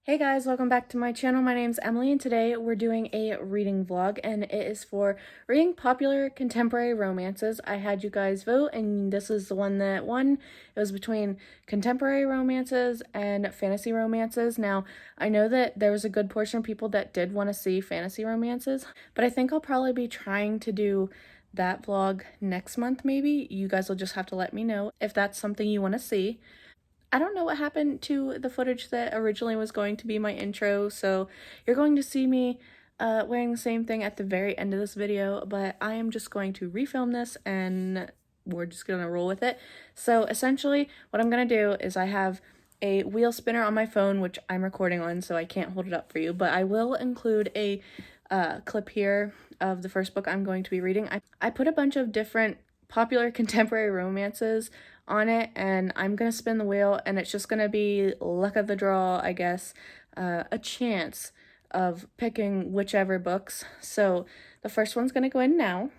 Hey guys, welcome back to my channel. My name's Emily and today we're doing a reading vlog and it is for reading popular contemporary romances. I had you guys vote and this is the one that won. It was between contemporary romances and fantasy romances. Now, I know that there was a good portion of people that did want to see fantasy romances, but I think I'll probably be trying to do that vlog next month maybe. You guys will just have to let me know if that's something you want to see. I don't know what happened to the footage that originally was going to be my intro, so you're going to see me wearing the same thing at the very end of this video, but I am just going to refilm this and we're just gonna roll with it. So essentially, what I'm gonna do is I have a wheel spinner on my phone, which I'm recording on, so I can't hold it up for you, but I will include a clip here of the first book I'm going to be reading. I put a bunch of different popular contemporary romances on it and I'm gonna spin the wheel and it's just gonna be luck of the draw, I guess, a chance of picking whichever books. So the first one's gonna go in now.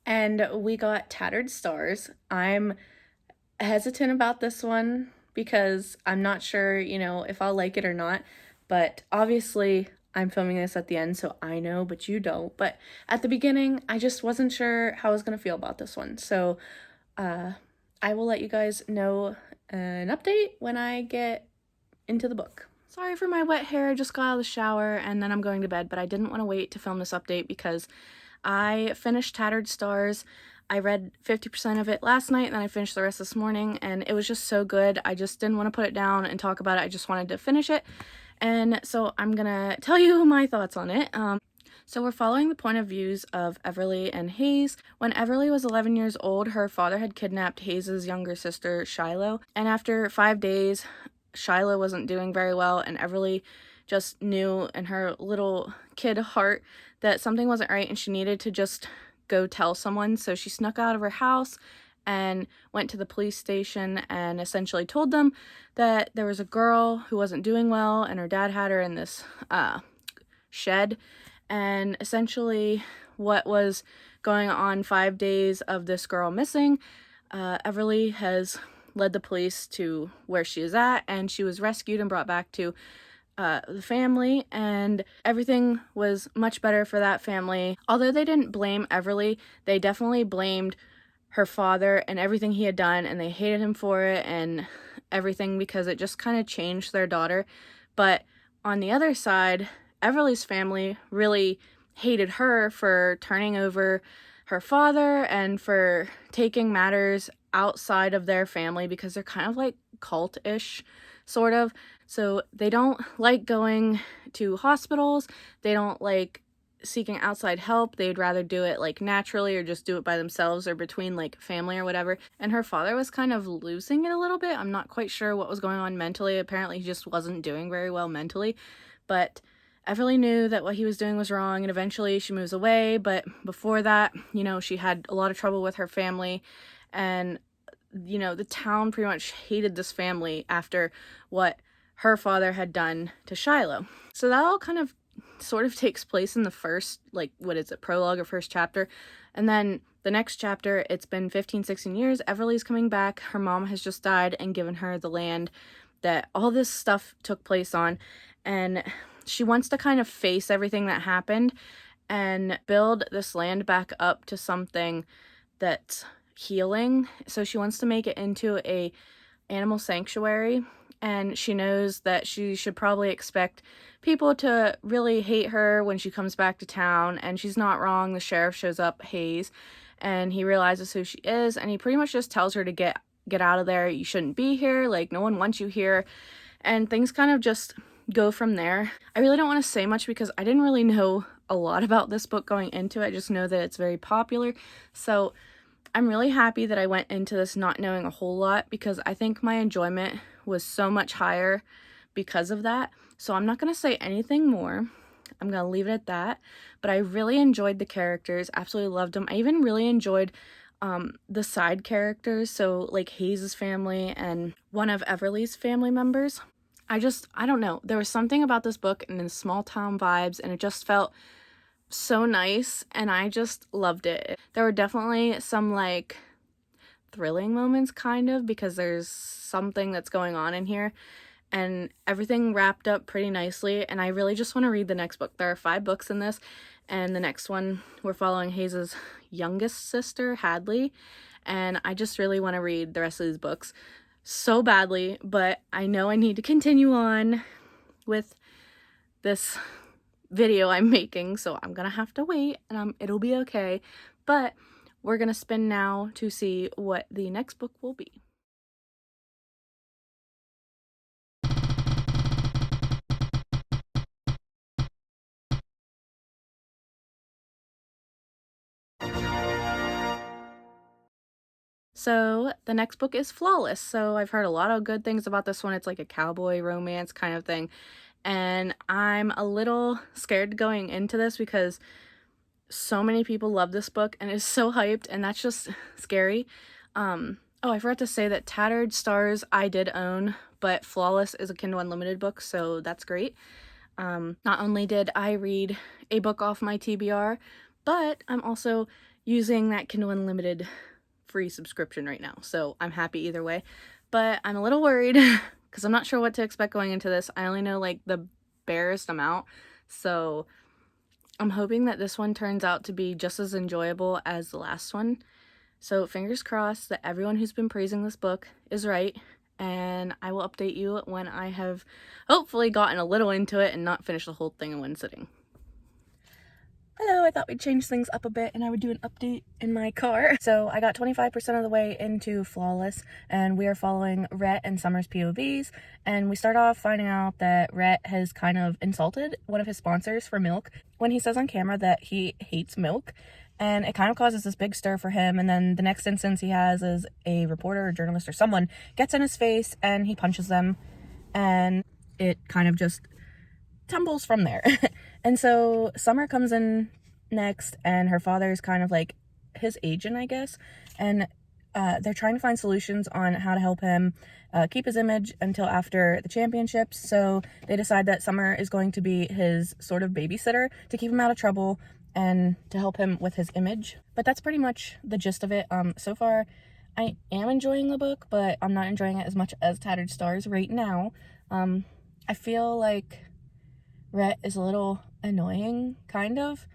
And we got Tattered Stars. I'm hesitant about this one because I'm not sure, if I'll like it or not, but obviously I'm filming this at the end, so I know, but you don't. But at the beginning, I just wasn't sure how I was going to feel about this one. So I will let you guys know an update when I get into the book. Sorry for my wet hair, I just got out of the shower and then I'm going to bed, but I didn't want to wait to film this update because I finished Tattered Stars. I read 50% of it last night and then I finished the rest this morning and it was just so good. I just didn't want to put it down and talk about it. I just wanted to finish it. And so I'm gonna tell you my thoughts on it. So we're following the point of views of Everly and Hayes. When Everly was 11 years old, her father had kidnapped Hayes' younger sister, Shiloh. And after 5 days, Shiloh wasn't doing very well and Everly just knew in her little kid heart that something wasn't right and she needed to just go tell someone. So she snuck out of her house and went to the police station and essentially told them that there was a girl who wasn't doing well and her dad had her in this shed. And essentially what was going on 5 days of this girl missing, Everly has led the police to where she is at and she was rescued and brought back to the family, and everything was much better for that family. Although they didn't blame Everly, they definitely blamed her father and everything he had done, and they hated him for it and everything because it just kind of changed their daughter. But on the other side, Everly's family really hated her for turning over her father and for taking matters outside of their family because they're kind of like cult-ish, sort of. So they don't like going to hospitals, they don't like seeking outside help, they'd rather do it like naturally or just do it by themselves or between like family or whatever. And her father was kind of losing it a little bit. I'm not quite sure what was going on mentally. Apparently he just wasn't doing very well mentally, but Everly knew that what he was doing was wrong and eventually she moves away. But before that, she had a lot of trouble with her family and the town pretty much hated this family after what her father had done to Shiloh. So that all kind of sort of takes place in the first, prologue or first chapter. And then the next chapter, it's been 15, 16 years. Everly's coming back. Her mom has just died and given her the land that all this stuff took place on. And she wants to kind of face everything that happened and build this land back up to something that's healing. So she wants to make it into a animal sanctuary, and she knows that she should probably expect people to really hate her when she comes back to town, and she's not wrong. The sheriff shows up, Hayes, and he realizes who she is, and he pretty much just tells her to get out of there. You shouldn't be here, like no one wants you here, and things kind of just go from there. I really don't want to say much because I didn't really know a lot about this book going into it. I just know that it's very popular, so I'm really happy that I went into this not knowing a whole lot because I think my enjoyment was so much higher because of that. So I'm not going to say anything more. I'm going to leave it at that. But I really enjoyed the characters, absolutely loved them. I even really enjoyed the side characters, so like Hayes' family and one of Everly's family members. I don't know. There was something about this book and the small town vibes, and it just felt so nice and I just loved it. There were definitely some thrilling moments, kind of, because there's something that's going on in here, and everything wrapped up pretty nicely, and I really just want to read the next book. There are 5 books in this, and the next one we're following Hayes's youngest sister, Hadley, and I just really want to read the rest of these books so badly, but I know I need to continue on with this video I'm making, so I'm gonna have to wait, and it'll be okay, but we're gonna spin now to see what the next book will be. So the next book is Flawless. So I've heard a lot of good things about this one. It's like a cowboy romance kind of thing. And I'm a little scared going into this because so many people love this book and it's so hyped, and that's just scary. Oh, I forgot to say that Tattered Stars I did own, but Flawless is a Kindle Unlimited book, so that's great. Not only did I read a book off my TBR, but I'm also using that Kindle Unlimited free subscription right now, so I'm happy either way. But I'm a little worried because I'm not sure what to expect going into this. I only know like the barest amount, so I'm hoping that this one turns out to be just as enjoyable as the last one. So fingers crossed that everyone who's been praising this book is right, and I will update you when I have hopefully gotten a little into it and not finished the whole thing in one sitting. Hello, I thought we'd change things up a bit and I would do an update in my car. So I got 25% of the way into Flawless, and we are following Rhett and Summer's POVs, and we start off finding out that Rhett has kind of insulted one of his sponsors for milk when he says on camera that he hates milk, and it kind of causes this big stir for him. And then the next instance he has is a reporter or journalist or someone gets in his face and he punches them, and it kind of just tumbles from there. And so Summer comes in next, and her father is kind of like his agent, I guess, and they're trying to find solutions on how to help him keep his image until after the championships. So they decide that Summer is going to be his sort of babysitter to keep him out of trouble and to help him with his image. But that's pretty much the gist of it. So far I am enjoying the book, but I'm not enjoying it as much as Tattered Stars right now. I feel like Rhett is a little annoying, kind of.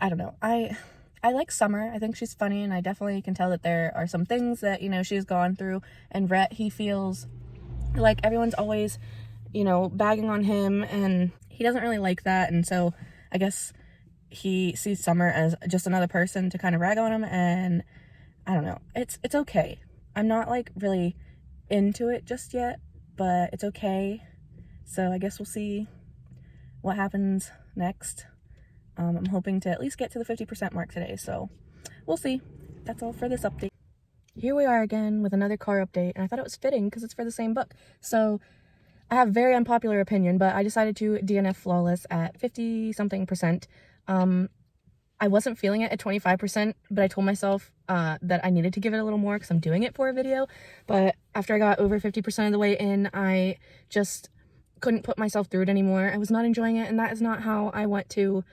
I don't know. I like Summer. I think she's funny, and I definitely can tell that there are some things that, you know, she's gone through. And Rhett, he feels like everyone's always, you know, bagging on him, and he doesn't really like that. And so I guess he sees Summer as just another person to kind of rag on him, and I don't know. It's okay. I'm not like really into it just yet, but it's okay. So I guess we'll see what happens next. I'm hoping to at least get to the 50% mark today, so we'll see. That's all for this update. Here we are again with another car update, and I thought it was fitting because it's for the same book. So I have a very unpopular opinion, but I decided to DNF Flawless at 50-something%. I wasn't feeling it at 25%, but I told myself that I needed to give it a little more because I'm doing it for a video. But after I got over 50% of the way in, I just couldn't put myself through it anymore. I was not enjoying it, and that is not how I want to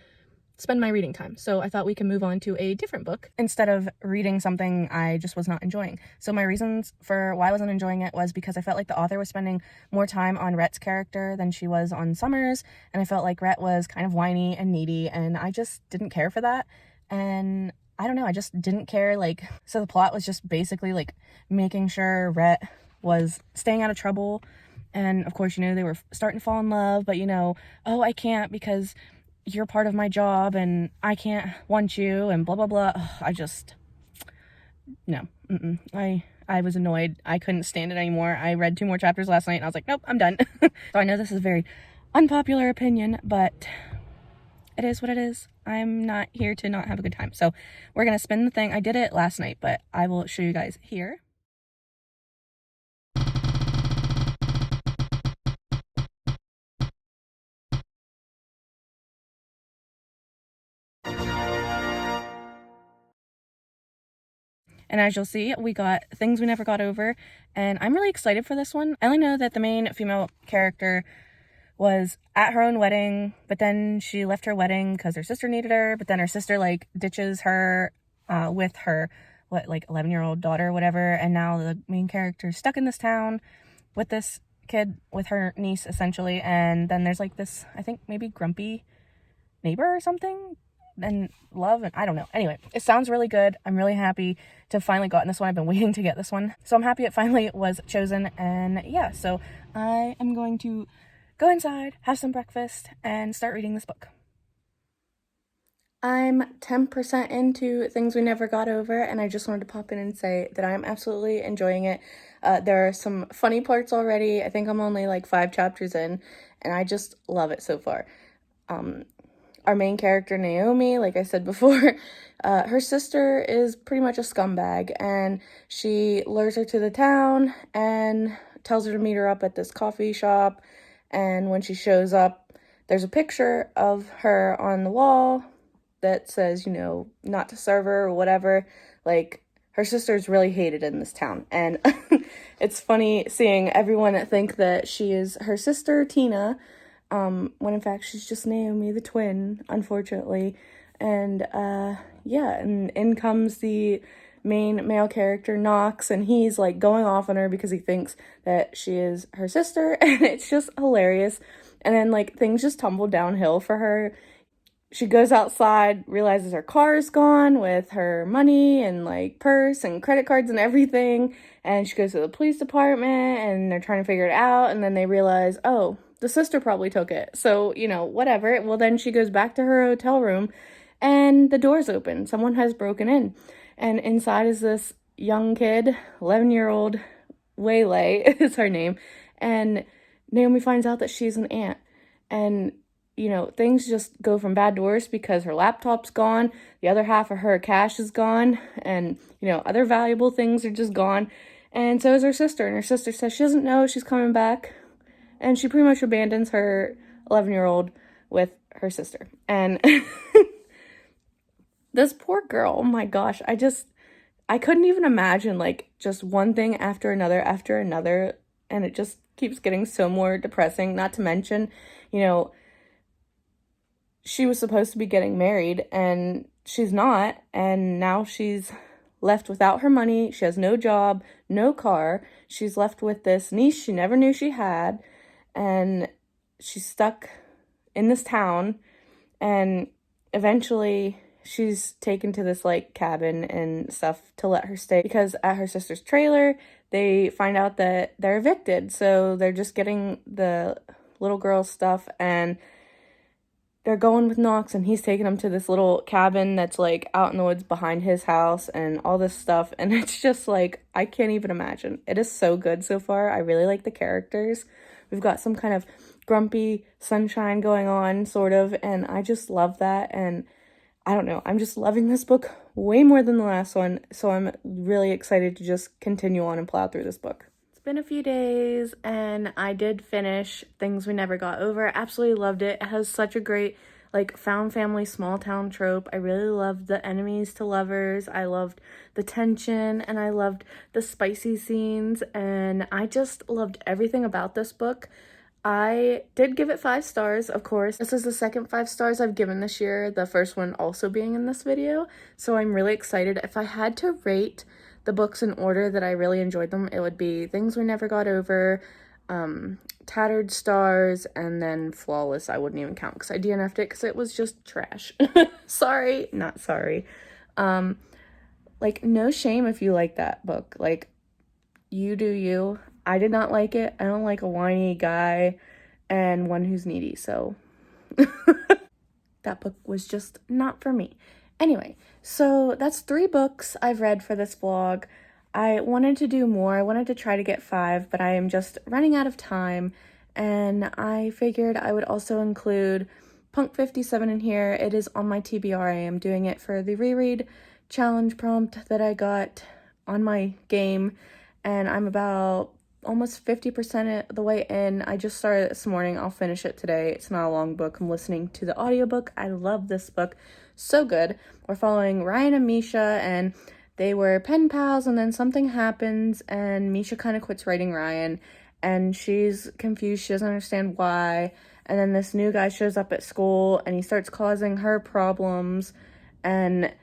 spend my reading time. So I thought we can move on to a different book instead of reading something I just was not enjoying. So my reasons for why I wasn't enjoying it was because I felt like the author was spending more time on Rhett's character than she was on Summer's, and I felt like Rhett was kind of whiny and needy, and I just didn't care for that. And I don't know, I just didn't care. Like, so the plot was just basically like making sure Rhett was staying out of trouble, and of course, you know, they were starting to fall in love, but you know, oh, I can't because you're part of my job and I can't want you and blah blah blah. Ugh, I just no. I was annoyed. I couldn't stand it anymore. I read 2 more chapters last night and I was like, nope, I'm done. So I know this is a very unpopular opinion, but it is what it is. I'm not here to not have a good time. So we're gonna spin the thing. I did it last night, but I will show you guys here. And as you'll see, we got Things We Never Got Over, and I'm really excited for this one. I only know that the main female character was at her own wedding, but then she left her wedding because her sister needed her, but then her sister like ditches her with her like 11-year-old daughter or whatever, and now the main character is stuck in this town with this kid, with her niece essentially, and then there's like this, I think maybe grumpy neighbor or something, and love, and I don't know. Anyway, it sounds really good. I'm really happy to have finally gotten this one. I've been waiting to get this one, so I'm happy it finally was chosen. And yeah, so I am going to go inside, have some breakfast, and start reading this book. I'm 10% into Things We Never Got Over, and I just wanted to pop in and say that I'm absolutely enjoying it. There are some funny parts already. I think I'm only like 5 chapters in, and I just love it so far. Our main character, Naomi, like I said before, her sister is pretty much a scumbag, and she lures her to the town and tells her to meet her up at this coffee shop. And when she shows up, there's a picture of her on the wall that says, you know, not to serve her or whatever. Like, her sister's really hated in this town. And it's funny seeing everyone think that she is her sister, Tina, when in fact she's just Naomi, the twin, unfortunately. And yeah, and in comes the main male character, Knox, and he's like going off on her because he thinks that she is her sister, and it's just hilarious. And then like things just tumble downhill for her. She goes outside, realizes her car is gone with her money and like purse and credit cards and everything, and she goes to the police department and they're trying to figure it out, and then they realize, oh, the sister probably took it. So, you know, whatever. Well, then she goes back to her hotel room and the door's open. Someone has broken in. And inside is this young kid, 11-year-old Waylay is her name. And Naomi finds out that she's an aunt. And, you know, things just go from bad to worse because her laptop's gone. The other half of her cash is gone. And, you know, other valuable things are just gone. And so is her sister. And her sister says she doesn't know she's coming back. And she pretty much abandons her 11-year-old with her sister. And this poor girl, oh my gosh, I couldn't even imagine, like, just one thing after another, and it just keeps getting so more depressing. Not to mention, you know, she was supposed to be getting married, and she's not, and now she's left without her money. She has no job, no car. She's left with this niece she never knew she had, and she's stuck in this town, and eventually she's taken to this like cabin and stuff to let her stay, because at her sister's trailer they find out that they're evicted, so they're just getting the little girl's stuff, and they're going with Knox, and he's taking them to this little cabin that's like out in the woods behind his house and all this stuff, and it's just like, I can't even imagine. It is so good so far. I really like the characters. We've got some kind of grumpy sunshine going on, sort of, and I just love that. And I don't know, I'm just loving this book way more than the last one, so I'm really excited to just continue on and plow through this book. It's been a few days, and I did finish Things We Never Got Over. Absolutely loved it. It has such a great, like, found family, small town trope. I really loved the enemies to lovers. I loved the tension, and I loved the spicy scenes, and I just loved everything about this book. I did give it 5 stars, of course. This is the second 5 stars I've given this year, the first one also being in this video, so I'm really excited. If I had to rate the books in order that I really enjoyed them, it would be Things We Never Got Over, Tattered Stars, and then Flawless I wouldn't even count because I DNF'd it because it was just trash. Sorry, not sorry. Like, no shame if you like that book. Like, you do you. I did not like it. I don't like a whiny guy and one who's needy, so that book was just not for me. Anyway, so that's 3 books I've read for this vlog. I wanted to do more. I wanted to try to get 5, but I am just running out of time, and I figured I would also include Punk 57 in here. It is on my TBR. I am doing it for the reread challenge prompt that I got on my game, and I'm about almost 50% of the way in. I just started this morning. I'll finish it today. It's not a long book. I'm listening to the audiobook. I love this book. So good. We're following Ryan and Misha, and they were pen pals, and then something happens, and Misha kind of quits writing Ryan, and she's confused. She doesn't understand why. And then this new guy shows up at school, and he starts causing her problems, and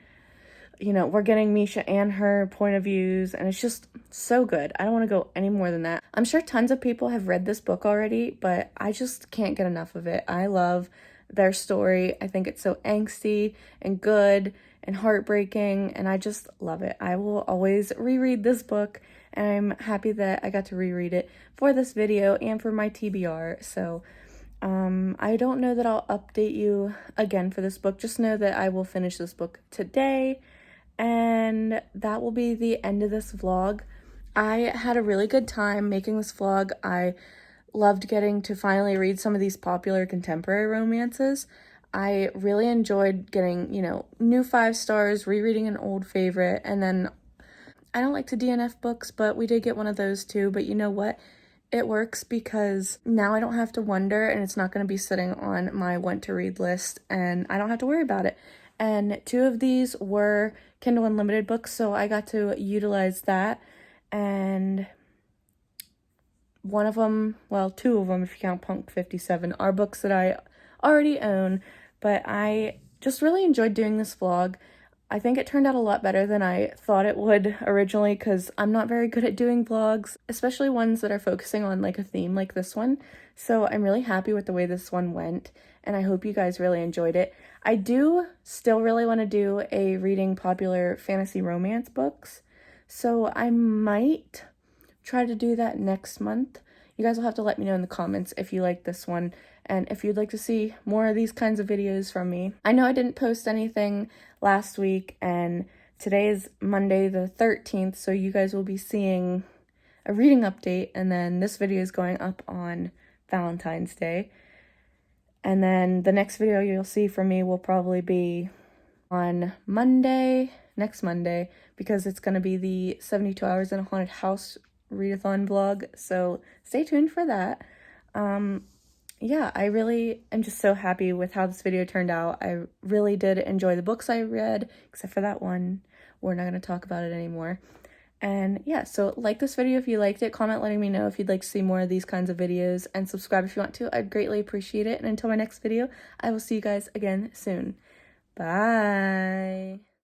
you know, we're getting Misha and her point of views, and it's just so good. I don't want to go any more than that. I'm sure tons of people have read this book already, but I just can't get enough of it. I love their story. I think it's so angsty and good and heartbreaking, and I just love it. I will always reread this book, and I'm happy that I got to reread it for this video and for my TBR. So I don't know that I'll update you again for this book. Just know that I will finish this book today, and that will be the end of this vlog. I had a really good time making this vlog. I loved getting to finally read some of these popular contemporary romances. I really enjoyed getting, you know, new 5 stars, rereading an old favorite, and then I don't like to DNF books, but we did get one of those too. But you know what? It works because now I don't have to wonder, and it's not going to be sitting on my want to read list, and I don't have to worry about it. And 2 of these were Kindle Unlimited books, so I got to utilize that. And one of them, well, 2 of them, if you count Punk 57, are books that I already own, but I just really enjoyed doing this vlog. I think it turned out a lot better than I thought it would originally, because I'm not very good at doing vlogs, especially ones that are focusing on like a theme like this one. So I'm really happy with the way this one went, and I hope you guys really enjoyed it. I do still really want to do a reading popular fantasy romance books, so I might try to do that next month. You guys will have to let me know in the comments if you like this one and if you'd like to see more of these kinds of videos from me. I know I didn't post anything last week, and today is Monday the 13th, so you guys will be seeing a reading update, and then this video is going up on Valentine's Day. And then the next video you'll see from me will probably be on Monday, next Monday, because it's going to be the 72 Hours in a Haunted House readathon vlog, so stay tuned for that. Yeah, I really am just so happy with how this video turned out. I really did enjoy the books I read, except for that one. We're not going to talk about it anymore. And yeah, so like this video if you liked it, comment letting me know if you'd like to see more of these kinds of videos, and subscribe if you want to. I'd greatly appreciate it. And until my next video, I will see you guys again soon. Bye!